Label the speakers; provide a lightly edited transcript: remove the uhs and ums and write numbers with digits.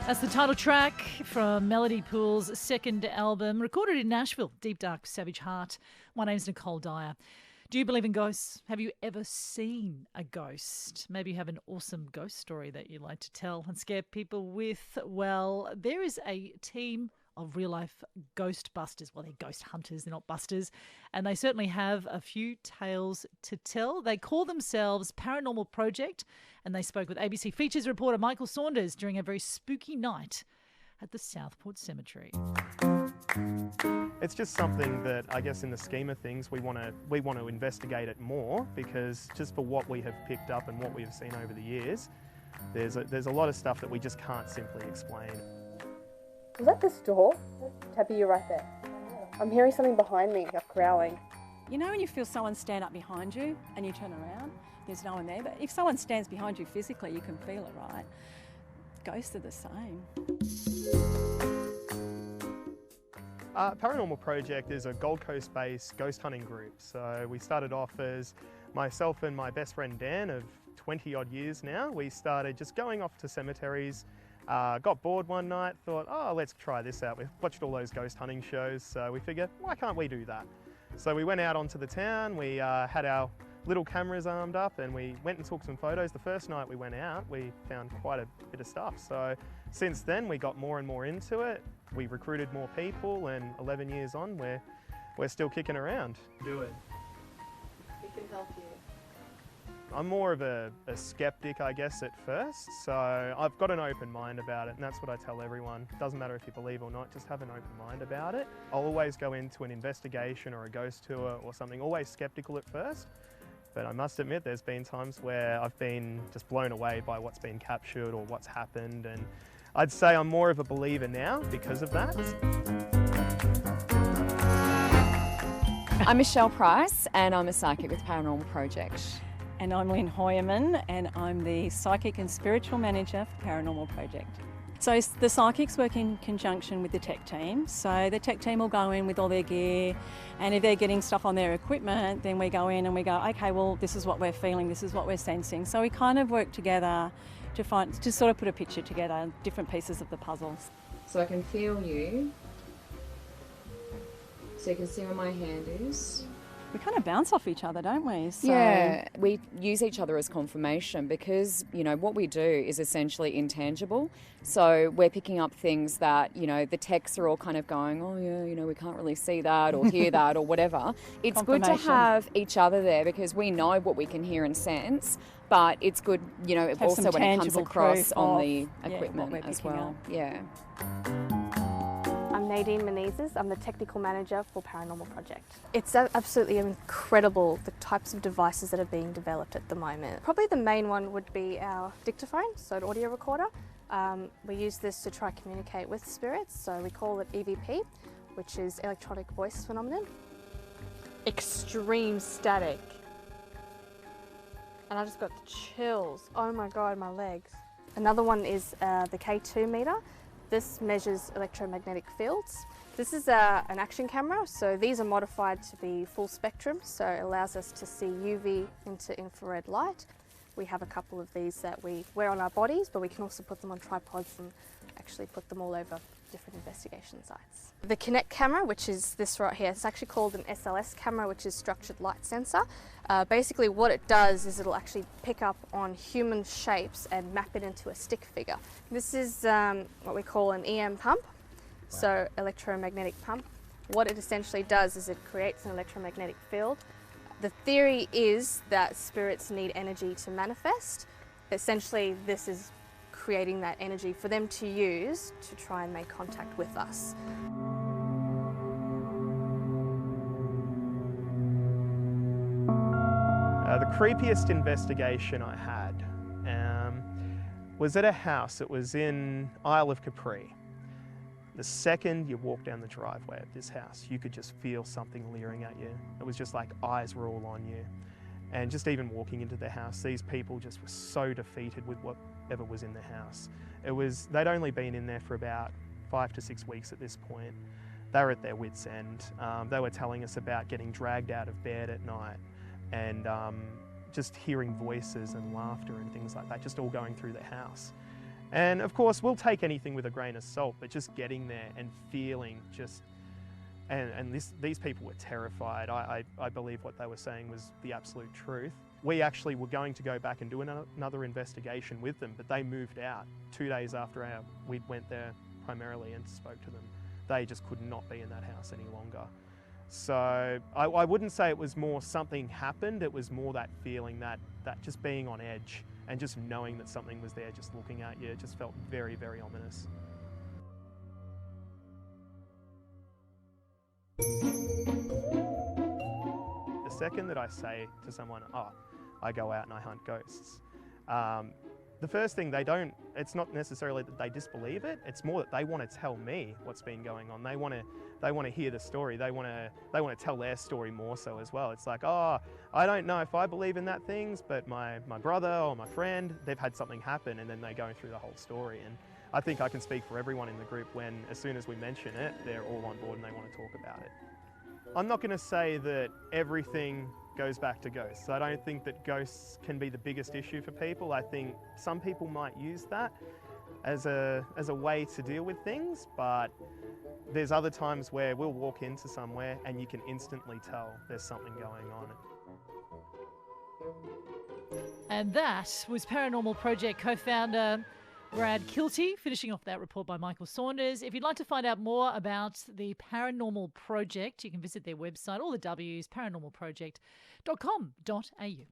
Speaker 1: That's the title track from Melody Pool's second album, recorded in Nashville, Deep Dark Savage Heart. My name's Nicole Dyer. Do you believe in ghosts? Have you ever seen a ghost? Maybe you have an awesome ghost story that you'd like to tell and scare people with. Well, there is a team of real-life ghostbusters. Well, they're ghost hunters, they're not busters. And they certainly have a few tales to tell. They call themselves Paranormal Project, and they spoke with ABC Features reporter Michael Saunders during a very spooky night at the Southport Cemetery.
Speaker 2: It's just something that I guess in the scheme of things we want to investigate it more, because just for what we have picked up and what we have seen over the years, there's a lot of stuff that we just can't simply explain.
Speaker 3: Is that this door? Tabby, you're right there. I'm hearing something behind me, like growling.
Speaker 4: You know when you feel someone stand up behind you and you turn around, there's no one there, but if someone stands behind you physically, you can feel it, right? Ghosts are the same.
Speaker 2: Paranormal Project is a Gold Coast-based ghost hunting group. So we started off as myself and my best friend Dan of 20 odd years now. We started just going off to cemeteries, got bored one night, thought, oh, let's try this out. We watched all those ghost hunting shows, so we figured, why can't we do that? So we went out onto the town, we had our little cameras armed up and we went and took some photos. The first night we went out, we found quite a bit of stuff. So since then we got more and more into it. We recruited more people, and 11 years on, we're still kicking around. Do it.
Speaker 3: We can help you.
Speaker 2: I'm more of a skeptic, I guess, at first. So I've got an open mind about it, and that's what I tell everyone. Doesn't matter if you believe or not, just have an open mind about it. I'll always go into an investigation or a ghost tour or something, always skeptical at first. But I must admit, there's been times where I've been just blown away by what's been captured or what's happened, and I'd say I'm more of a believer now because of that.
Speaker 5: I'm Michelle Price, and I'm a psychic with Paranormal Project.
Speaker 4: And I'm Lynn Hoyerman, and I'm the Psychic and Spiritual Manager for Paranormal Project. So the psychics work in conjunction with the tech team. So the tech team will go in with all their gear, and if they're getting stuff on their equipment, then we go in and we go, okay, well, this is what we're feeling, this is what we're sensing. So we kind of work together to sort of put a picture together, different pieces of the puzzles.
Speaker 5: So I can feel you. So you can see where my hand is.
Speaker 4: We kind of bounce off each other, don't we? So
Speaker 5: Yeah, we use each other as confirmation because, you know, what we do is essentially intangible. So we're picking up things that, you know, the techs are all kind of going, oh yeah, you know, we can't really see that or hear that or whatever. It's good to have each other there because we know what we can hear and sense, but it's good, you know,
Speaker 4: have
Speaker 5: also when it comes
Speaker 4: tangible
Speaker 5: across
Speaker 4: proof
Speaker 5: on
Speaker 4: of,
Speaker 5: the
Speaker 4: what
Speaker 5: equipment
Speaker 4: we're
Speaker 5: as
Speaker 4: picking
Speaker 5: well.
Speaker 4: up.
Speaker 5: Yeah.
Speaker 3: I'm Nadine Menezes. I'm the Technical Manager for Paranormal Project. It's absolutely incredible the types of devices that are being developed at the moment. Probably the main one would be our dictaphone, so an audio recorder. We use this to try to communicate with spirits, so we call it EVP, which is Electronic Voice Phenomenon. Extreme static. And I just got the chills. Oh my God, my legs. Another one is the K2 meter. This measures electromagnetic fields. This is an action camera, so these are modified to be full spectrum, so it allows us to see UV into infrared light. We have a couple of these that we wear on our bodies, but we can also put them on tripods and actually put them all over different investigation sites. The Kinect camera, which is this right here, it's actually called an SLS camera, which is structured light sensor. Basically what it does is it'll actually pick up on human shapes and map it into a stick figure. This is what we call an EM pump, so electromagnetic pump. What it essentially does is it creates an electromagnetic field. The theory is that spirits need energy to manifest. Essentially, this is creating that energy for them to use to try and make contact with us.
Speaker 2: The creepiest investigation I had was at a house. It was in Isle of Capri. The second you walk down the driveway of this house, you could just feel something leering at you. It was just like eyes were all on you. And just even walking into the house, these people just were so defeated with whatever was in the house. They'd only been in there for about 5 to 6 weeks at this point. They were at their wits' end. They were telling us about getting dragged out of bed at night and just hearing voices and laughter and things like that, just all going through the house. And of course, we'll take anything with a grain of salt, but just getting there and feeling these people were terrified. I believe what they were saying was the absolute truth. We actually were going to go back and do another investigation with them, but they moved out 2 days after we went there primarily and spoke to them. They just could not be in that house any longer. So I wouldn't say it was more something happened, it was more that feeling, that just being on edge and just knowing that something was there just looking at you. It just felt very, very ominous. The second that I say to someone, oh, I go out and I hunt ghosts, the first thing it's not necessarily that they disbelieve it, it's more that they want to tell me what's been going on. They want to hear the story. They want to tell their story more so as well. It's like, oh, I don't know if I believe in that things, but my brother or my friend, they've had something happen, and then they go through the whole story. And I think I can speak for everyone in the group when, as soon as we mention it, they're all on board and they want to talk about it. I'm not going to say that everything goes back to ghosts. I don't think that ghosts can be the biggest issue for people. I think some people might use that as a way to deal with things, but there's other times where we'll walk into somewhere and you can instantly tell there's something going on.
Speaker 1: And that was Paranormal Project co-founder Brad Kilty, finishing off that report by Michael Saunders. If you'd like to find out more about the Paranormal Project, you can visit their website, all the W's, paranormalproject.com.au.